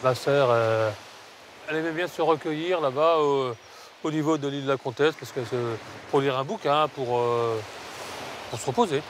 Ma sœur, elle aimait bien se recueillir là-bas au niveau de l'île de la Comtesse, parce que pour lire un bouquin, pour se reposer.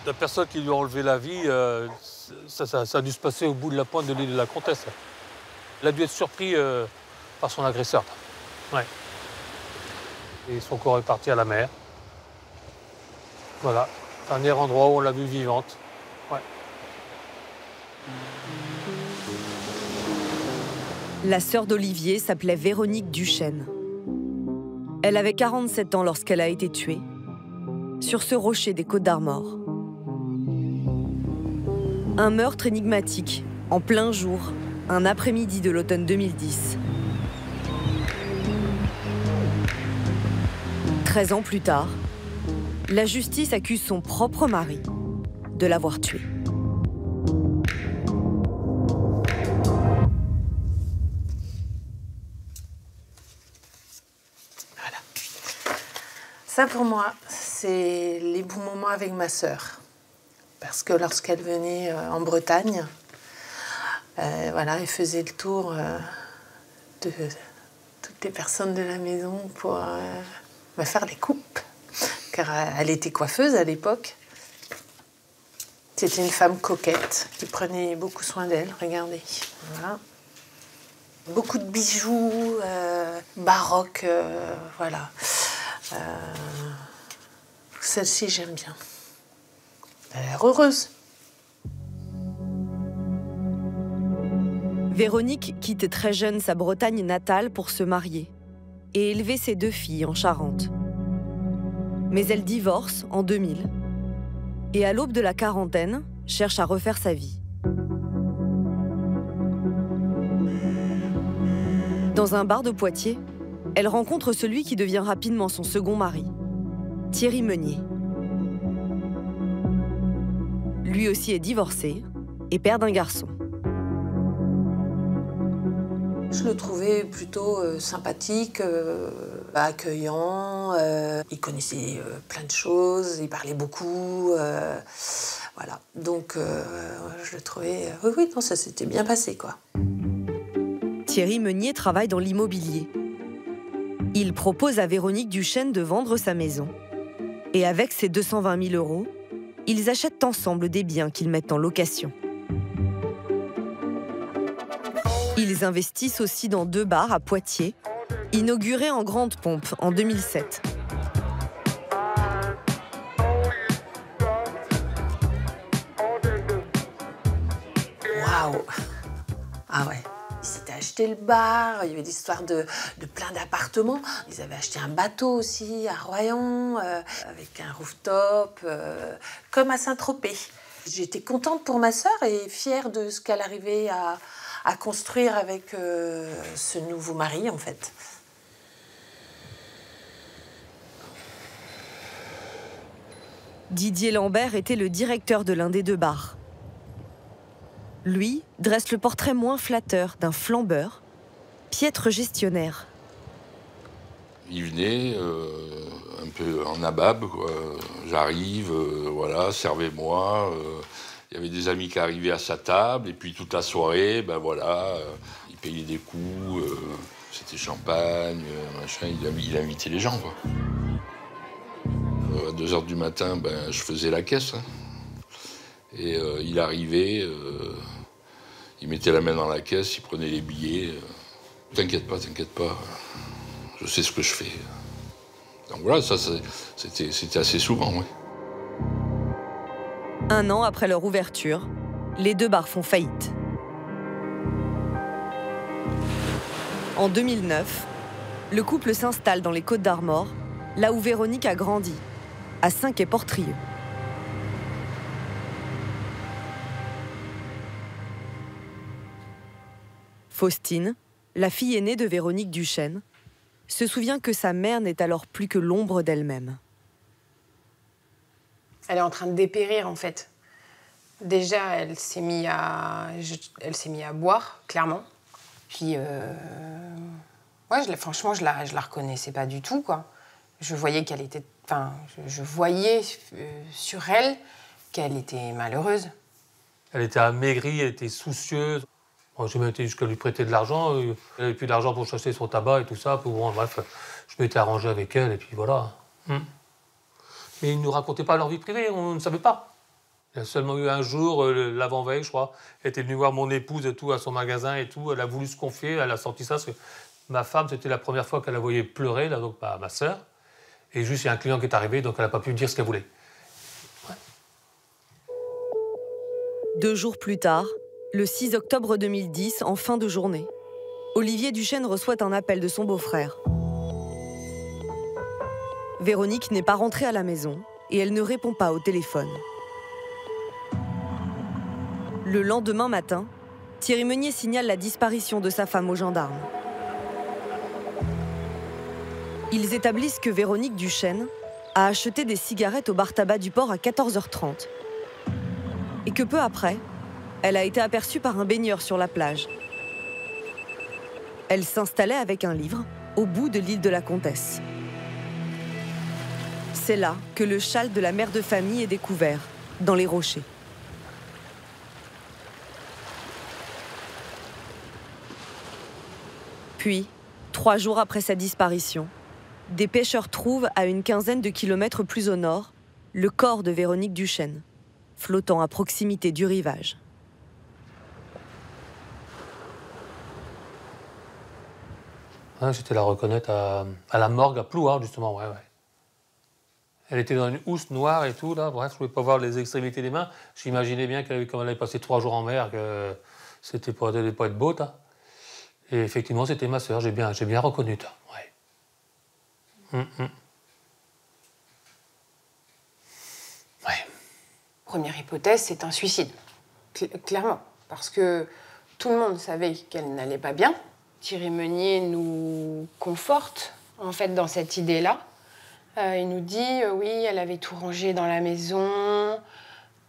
La personne qui lui a enlevé la vie, ça a dû se passer au bout de la pointe de l'île de la Comtesse. Il a dû être surpris par son agresseur. Ouais. Et son corps est parti à la mer. Voilà, dernier endroit où on l'a vue vivante. Ouais. La sœur d'Olivier s'appelait Véronique Duchesne. Elle avait 47 ans lorsqu'elle a été tuée, sur ce rocher des Côtes-d'Armor. Un meurtre énigmatique, en plein jour, un après-midi de l'automne 2010. 13 ans plus tard, la justice accuse son propre mari de l'avoir tuée. Voilà. Ça, pour moi, c'est les bons moments avec ma sœur. Parce que lorsqu'elle venait en Bretagne, voilà, elle faisait le tour de toutes les personnes de la maison pour me faire des coupes. Car elle était coiffeuse à l'époque. C'était une femme coquette qui prenait beaucoup soin d'elle, regardez. Voilà. Beaucoup de bijoux baroques, voilà. Celle-ci, j'aime bien. Elle a l'air heureuse. Véronique quitte très jeune sa Bretagne natale pour se marier et élever ses 2 filles en Charente. Mais elle divorce en 2000 et à l'aube de la quarantaine, cherche à refaire sa vie. Dans un bar de Poitiers, elle rencontre celui qui devient rapidement son second mari, Thierry Meunier. Lui aussi est divorcé et père d'un garçon. Je le trouvais plutôt sympathique, accueillant. Il connaissait plein de choses, il parlait beaucoup. Voilà. Donc, je le trouvais... oui, non, ça s'était bien passé, quoi. Thierry Meunier travaille dans l'immobilier. Il propose à Véronique Duchesne de vendre sa maison. Et avec ses 220 000 €, ils achètent ensemble des biens qu'ils mettent en location. Ils investissent aussi dans 2 bars à Poitiers, inaugurés en grande pompe en 2007. Waouh! Ah ouais. Ils s'étaient acheté le bar, il y avait des histoires de plein d'appartements. Ils avaient acheté un bateau aussi à Royan, avec un rooftop, comme à Saint-Tropez. J'étais contente pour ma sœur et fière de ce qu'elle arrivait à construire avec ce nouveau mari, en fait. Didier Lambert était le directeur de l'un des 2 bars. Lui dresse le portrait moins flatteur d'un flambeur, piètre gestionnaire. Il venait un peu en nabab, quoi. J'arrive, voilà, servez-moi. Il y avait des amis qui arrivaient à sa table, et puis toute la soirée, ben voilà, il payait des coups, c'était champagne, machin, il invitait les gens, quoi. À 2 h du matin, ben, je faisais la caisse, hein. Et il arrivait, il mettait la main dans la caisse, il prenait les billets. T'inquiète pas, je sais ce que je fais. Donc voilà, ça, c'était assez souvent, oui. 1 an après leur ouverture, les 2 bars font faillite. En 2009, le couple s'installe dans les Côtes-d'Armor, là où Véronique a grandi, à Saint-Quay-Portrieux. Faustine, la fille aînée de Véronique Duchesne, se souvient que sa mère n'est alors plus que l'ombre d'elle-même. Elle est en train de dépérir, en fait. Déjà, elle s'est mise à boire, clairement. Puis, ouais, franchement, je la reconnaissais pas du tout, quoi. Je voyais qu'elle était... Enfin, je voyais sur elle qu'elle était malheureuse. Elle était amaigrie, elle était soucieuse. Bon, j'ai même été jusqu'à lui prêter de l'argent. Elle n'avait plus d'argent pour chercher son tabac et tout ça. Bon, bref, je m'étais arrangé avec elle et puis voilà. Mais ils ne nous racontaient pas leur vie privée, on ne savait pas. Il y a seulement eu un jour, l'avant-veille, je crois, elle était venue voir mon épouse et tout, à son magasin et tout. Elle a voulu se confier, elle a sorti ça parce que ma femme, c'était la première fois qu'elle la voyait pleurer, là, donc ma sœur. Et juste, il y a un client qui est arrivé, donc elle n'a pas pu dire ce qu'elle voulait. Ouais. 2 jours plus tard, le 6 octobre 2010, en fin de journée, Olivier Duchesne reçoit un appel de son beau-frère. Véronique n'est pas rentrée à la maison et elle ne répond pas au téléphone. Le lendemain matin, Thierry Meunier signale la disparition de sa femme aux gendarmes. Ils établissent que Véronique Duchesne a acheté des cigarettes au bar tabac du port à 14h30 et que peu après, elle a été aperçue par un baigneur sur la plage. Elle s'installait avec un livre au bout de l'île de la Comtesse. C'est là que le châle de la mère de famille est découvert, dans les rochers. Puis, 3 jours après sa disparition, des pêcheurs trouvent à une quinzaine de kilomètres plus au nord le corps de Véronique Duchesne, flottant à proximité du rivage. Ouais, j'étais la reconnaître à la morgue à Plouard, justement, ouais. Elle était dans une housse noire et tout, là. Bref, je ne pouvais pas voir les extrémités des mains. J'imaginais bien comme elle avait passé 3 jours en mer, que c'était pas être beau, hein. Et effectivement, c'était ma sœur, j'ai bien reconnu, ouais. Ouais. Première hypothèse, c'est un suicide, clairement. Parce que tout le monde savait qu'elle n'allait pas bien. Thierry Meunier nous conforte, en fait, dans cette idée-là. Il nous dit, oui, elle avait tout rangé dans la maison,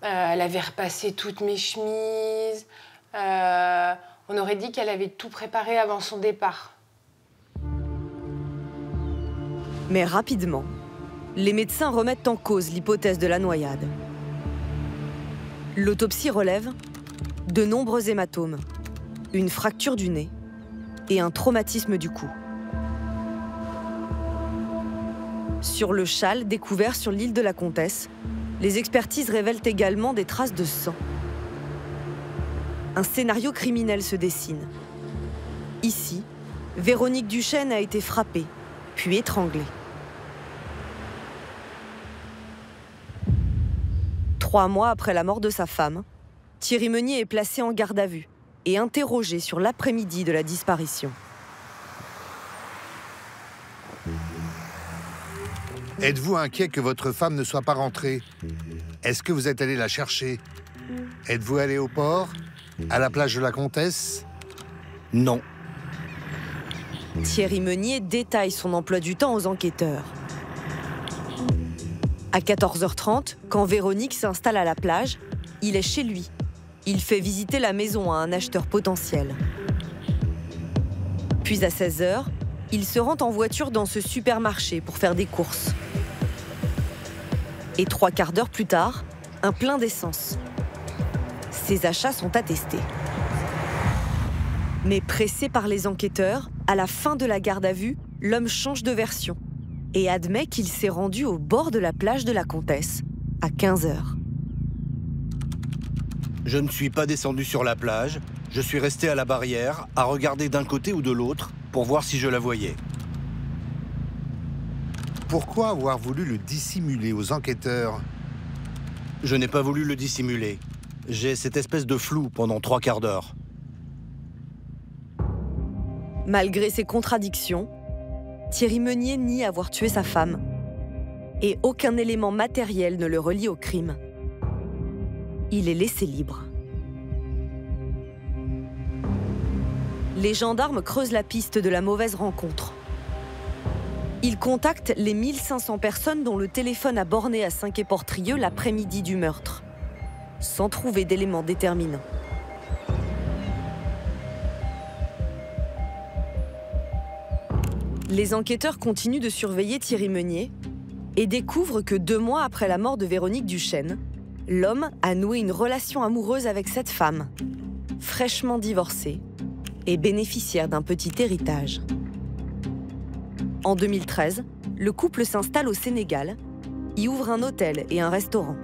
elle avait repassé toutes mes chemises, on aurait dit qu'elle avait tout préparé avant son départ. Mais rapidement, les médecins remettent en cause l'hypothèse de la noyade. L'autopsie relève de nombreux hématomes, une fracture du nez et un traumatisme du cou. Sur le châle découvert sur l'île de la Comtesse, les expertises révèlent également des traces de sang. Un scénario criminel se dessine. Ici, Véronique Duchesne a été frappée, puis étranglée. 3 mois après la mort de sa femme, Thierry Meunier est placé en garde à vue et interrogé sur l'après-midi de la disparition. Êtes-vous inquiet que votre femme ne soit pas rentrée? Est-ce que vous êtes allé la chercher? Êtes-vous allé au port? À la plage de la Comtesse? Non. Thierry Meunier détaille son emploi du temps aux enquêteurs. À 14h30, quand Véronique s'installe à la plage, il est chez lui. Il fait visiter la maison à un acheteur potentiel. Puis à 16h, il se rend en voiture dans ce supermarché pour faire des courses. Et 3 quarts d'heure plus tard, un plein d'essence. Ces achats sont attestés. Mais pressé par les enquêteurs, à la fin de la garde à vue, l'homme change de version et admet qu'il s'est rendu au bord de la plage de la Comtesse à 15h. Je ne suis pas descendu sur la plage, je suis resté à la barrière, à regarder d'un côté ou de l'autre, pour voir si je la voyais. Pourquoi avoir voulu le dissimuler aux enquêteurs? Je n'ai pas voulu le dissimuler. J'ai cette espèce de flou pendant 3 quarts d'heure. Malgré ces contradictions, Thierry Meunier nie avoir tué sa femme. Et aucun élément matériel ne le relie au crime. Il est laissé libre. Les gendarmes creusent la piste de la mauvaise rencontre. Ils contactent les 1500 personnes dont le téléphone a borné à Saint-Quay-Portrieux l'après-midi du meurtre, sans trouver d'éléments déterminants. Les enquêteurs continuent de surveiller Thierry Meunier et découvrent que 2 mois après la mort de Véronique Duchesne, l'homme a noué une relation amoureuse avec cette femme, fraîchement divorcée et bénéficiaire d'un petit héritage. En 2013, le couple s'installe au Sénégal, y ouvre un hôtel et un restaurant.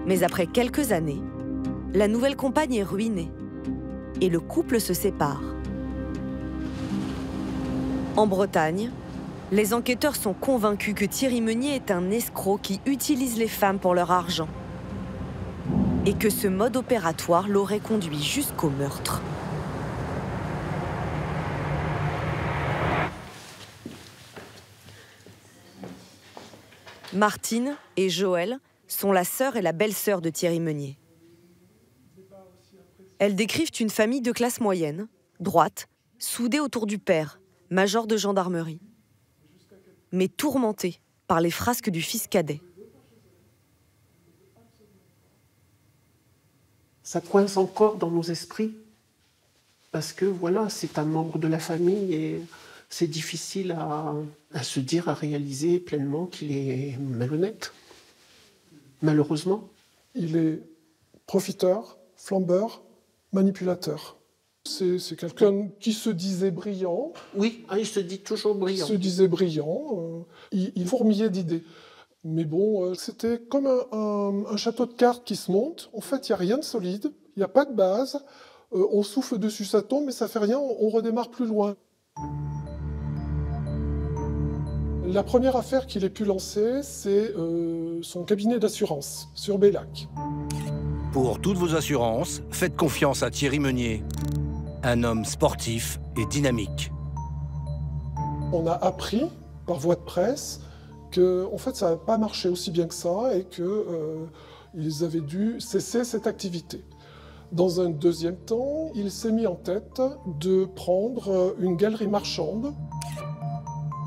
Mais après quelques années, la nouvelle compagne est ruinée et le couple se sépare. En Bretagne, les enquêteurs sont convaincus que Thierry Meunier est un escroc qui utilise les femmes pour leur argent et que ce mode opératoire l'aurait conduit jusqu'au meurtre. Martine et Joël sont la sœur et la belle-sœur de Thierry Meunier. Elles décrivent une famille de classe moyenne, droite, soudée autour du père, major de gendarmerie, mais tourmentée par les frasques du fils cadet. Ça coince encore dans nos esprits, parce que voilà, c'est un membre de la famille et c'est difficile à se dire, à réaliser pleinement qu'il est malhonnête, malheureusement. Il est profiteur, flambeur, manipulateur. C'est quelqu'un qui se disait brillant. Oui, il se dit toujours brillant. Il se disait brillant, il fourmillait d'idées. Mais bon, c'était comme un château de cartes qui se monte. En fait, il n'y a rien de solide, il n'y a pas de base. On souffle dessus, ça tombe, mais ça ne fait rien, on redémarre plus loin. La première affaire qu'il ait pu lancer, c'est son cabinet d'assurance sur Bellac. Pour toutes vos assurances, faites confiance à Thierry Meunier, un homme sportif et dynamique. On a appris, par voie de presse, que en fait, ça n'a pas marché aussi bien que ça et qu'ils avaient dû cesser cette activité. Dans un deuxième temps, il s'est mis en tête de prendre une galerie marchande.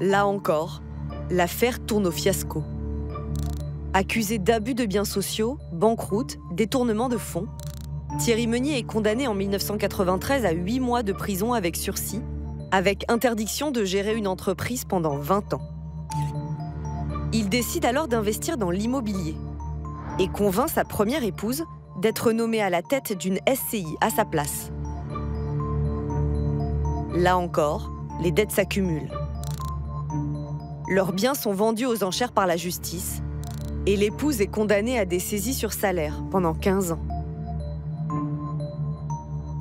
Là encore, l'affaire tourne au fiasco. Accusé d'abus de biens sociaux, banqueroute, détournement de fonds, Thierry Meunier est condamné en 1993 à 8 mois de prison avec sursis, avec interdiction de gérer une entreprise pendant 20 ans. Il décide alors d'investir dans l'immobilier et convainc sa première épouse d'être nommée à la tête d'une SCI à sa place. Là encore, les dettes s'accumulent. Leurs biens sont vendus aux enchères par la justice et l'épouse est condamnée à des saisies sur salaire pendant 15 ans.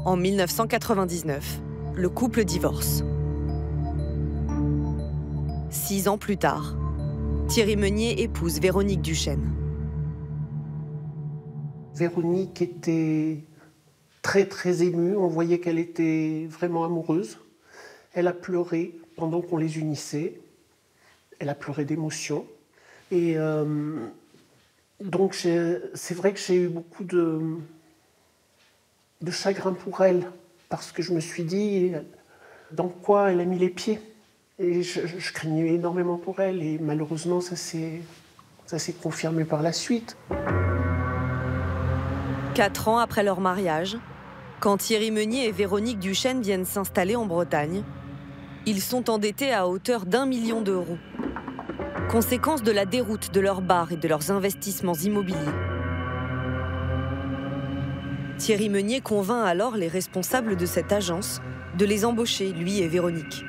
En 1999, le couple divorce. 6 ans plus tard, Thierry Meunier épouse Véronique Duchesne. Véronique était très très émue, on voyait qu'elle était vraiment amoureuse. Elle a pleuré pendant qu'on les unissait. Elle a pleuré d'émotion. Et donc c'est vrai que j'ai eu beaucoup de chagrin pour elle, parce que je me suis dit dans quoi elle a mis les pieds. Et je craignais énormément pour elle, et malheureusement ça s'est confirmé par la suite. 4 ans après leur mariage, quand Thierry Meunier et Véronique Duchesne viennent s'installer en Bretagne, ils sont endettés à hauteur d'1 million d'euros. Conséquence de la déroute de leur bar et de leurs investissements immobiliers. Thierry Meunier convainc alors les responsables de cette agence de les embaucher, lui et Véronique.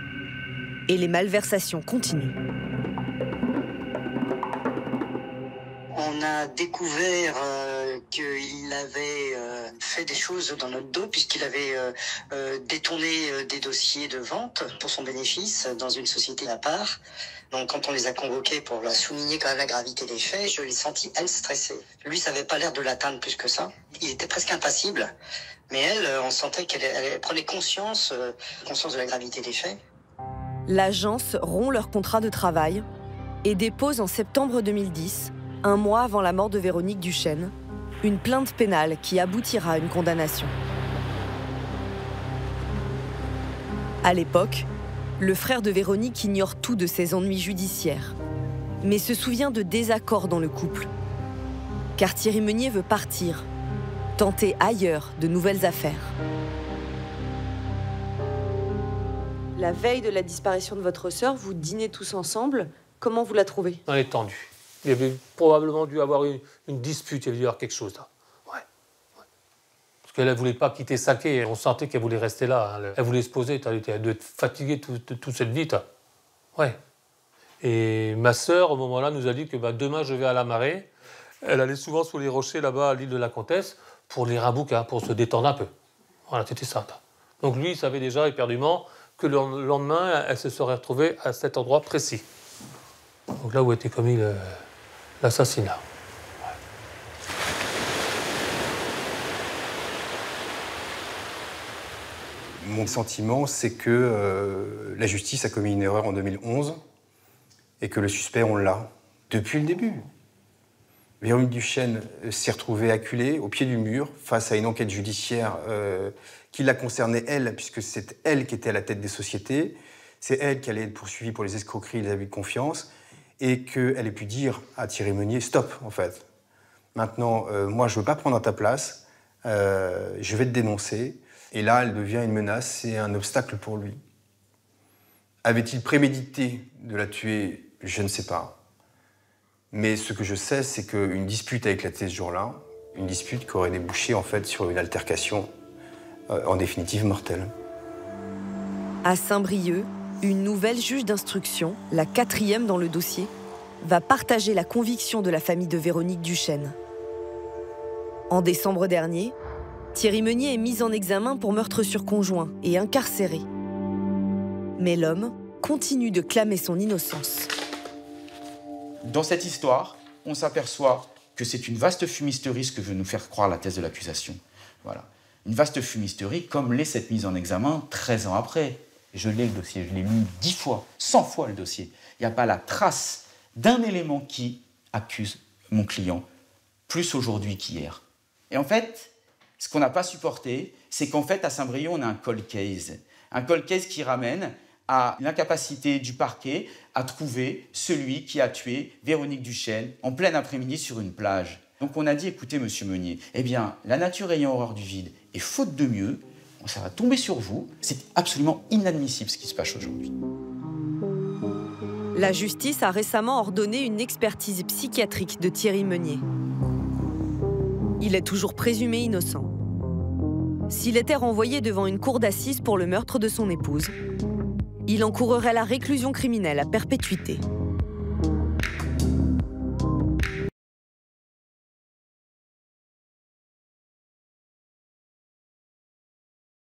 Et les malversations continuent. On a découvert qu'il avait fait des choses dans notre dos, puisqu'il avait détourné des dossiers de vente pour son bénéfice dans une société à part. Donc quand on les a convoqués pour leur souligner quand même la gravité des faits, je l'ai senti, elle, stressée. Lui, ça n'avait pas l'air de l'atteindre plus que ça. Il était presque impassible. Mais elle, on sentait qu'elle prenait conscience de la gravité des faits. L'agence rompt leur contrat de travail et dépose en septembre 2010, un mois avant la mort de Véronique Duchesne, une plainte pénale qui aboutira à une condamnation. À l'époque, le frère de Véronique ignore tout de ses ennuis judiciaires, mais se souvient de désaccords dans le couple. Car Thierry Meunier veut partir, tenter ailleurs de nouvelles affaires. La veille de la disparition de votre sœur, vous dînez tous ensemble. Comment vous la trouvez? Elle est tendue. Il avait probablement dû avoir une dispute, il avait dû y avoir quelque chose là. Ouais. Parce qu'elle ne voulait pas quitter Saké, et on sentait qu'elle voulait rester là. Elle voulait se poser, elle devait être fatiguée toute cette vie. Ouais. Et ma sœur, au moment-là, nous a dit que demain je vais à la marée. Elle allait souvent sous les rochers là-bas à l'île de la Comtesse pour lire un bouquin, pour se détendre un peu. Voilà, c'était ça. Donc lui, il savait déjà éperdument que le lendemain, elle se serait retrouvée à cet endroit précis. Donc là où était commis l'assassinat. Mon sentiment, c'est que la justice a commis une erreur en 2011 et que le suspect, on l'a depuis le début. Véronique Duchesne s'est retrouvée acculée au pied du mur face à une enquête judiciaire qui la concernait elle, puisque c'est elle qui était à la tête des sociétés, c'est elle qui allait être poursuivie pour les escroqueries et les abus de confiance, et qu'elle ait pu dire à Thierry Meunier « stop » en fait. Maintenant, moi je ne veux pas prendre à ta place, je vais te dénoncer. Et là, elle devient une menace et un obstacle pour lui. Avait-il prémédité de la tuer? Je ne sais pas. Mais ce que je sais, c'est qu'une dispute a éclaté ce jour-là, une dispute qui aurait débouché en fait sur une altercation, en définitive mortelle. À Saint-Brieuc, une nouvelle juge d'instruction, la 4e dans le dossier, va partager la conviction de la famille de Véronique Duchesne. En décembre dernier, Thierry Meunier est mis en examen pour meurtre sur conjoint et incarcéré. Mais l'homme continue de clamer son innocence. Dans cette histoire, on s'aperçoit que c'est une vaste fumisterie ce que veut nous faire croire la thèse de l'accusation. Voilà. Une vaste fumisterie comme l'est cette mise en examen 13 ans après. Je l'ai le dossier, je l'ai lu 10 fois, 100 fois le dossier. Il n'y a pas la trace d'un élément qui accuse mon client, plus aujourd'hui qu'hier. Et en fait, ce qu'on n'a pas supporté, c'est qu'en fait, à Saint-Brieuc, on a un cold case. Un cold case qui ramène à l'incapacité du parquet à trouver celui qui a tué Véronique Duchesne en plein après-midi sur une plage. Donc on a dit, écoutez, monsieur Meunier, eh bien, la nature ayant horreur du vide et faute de mieux, ça va tomber sur vous. C'est absolument inadmissible ce qui se passe aujourd'hui. La justice a récemment ordonné une expertise psychiatrique de Thierry Meunier. Il est toujours présumé innocent. S'il était renvoyé devant une cour d'assises pour le meurtre de son épouse, il encourrait la réclusion criminelle à perpétuité.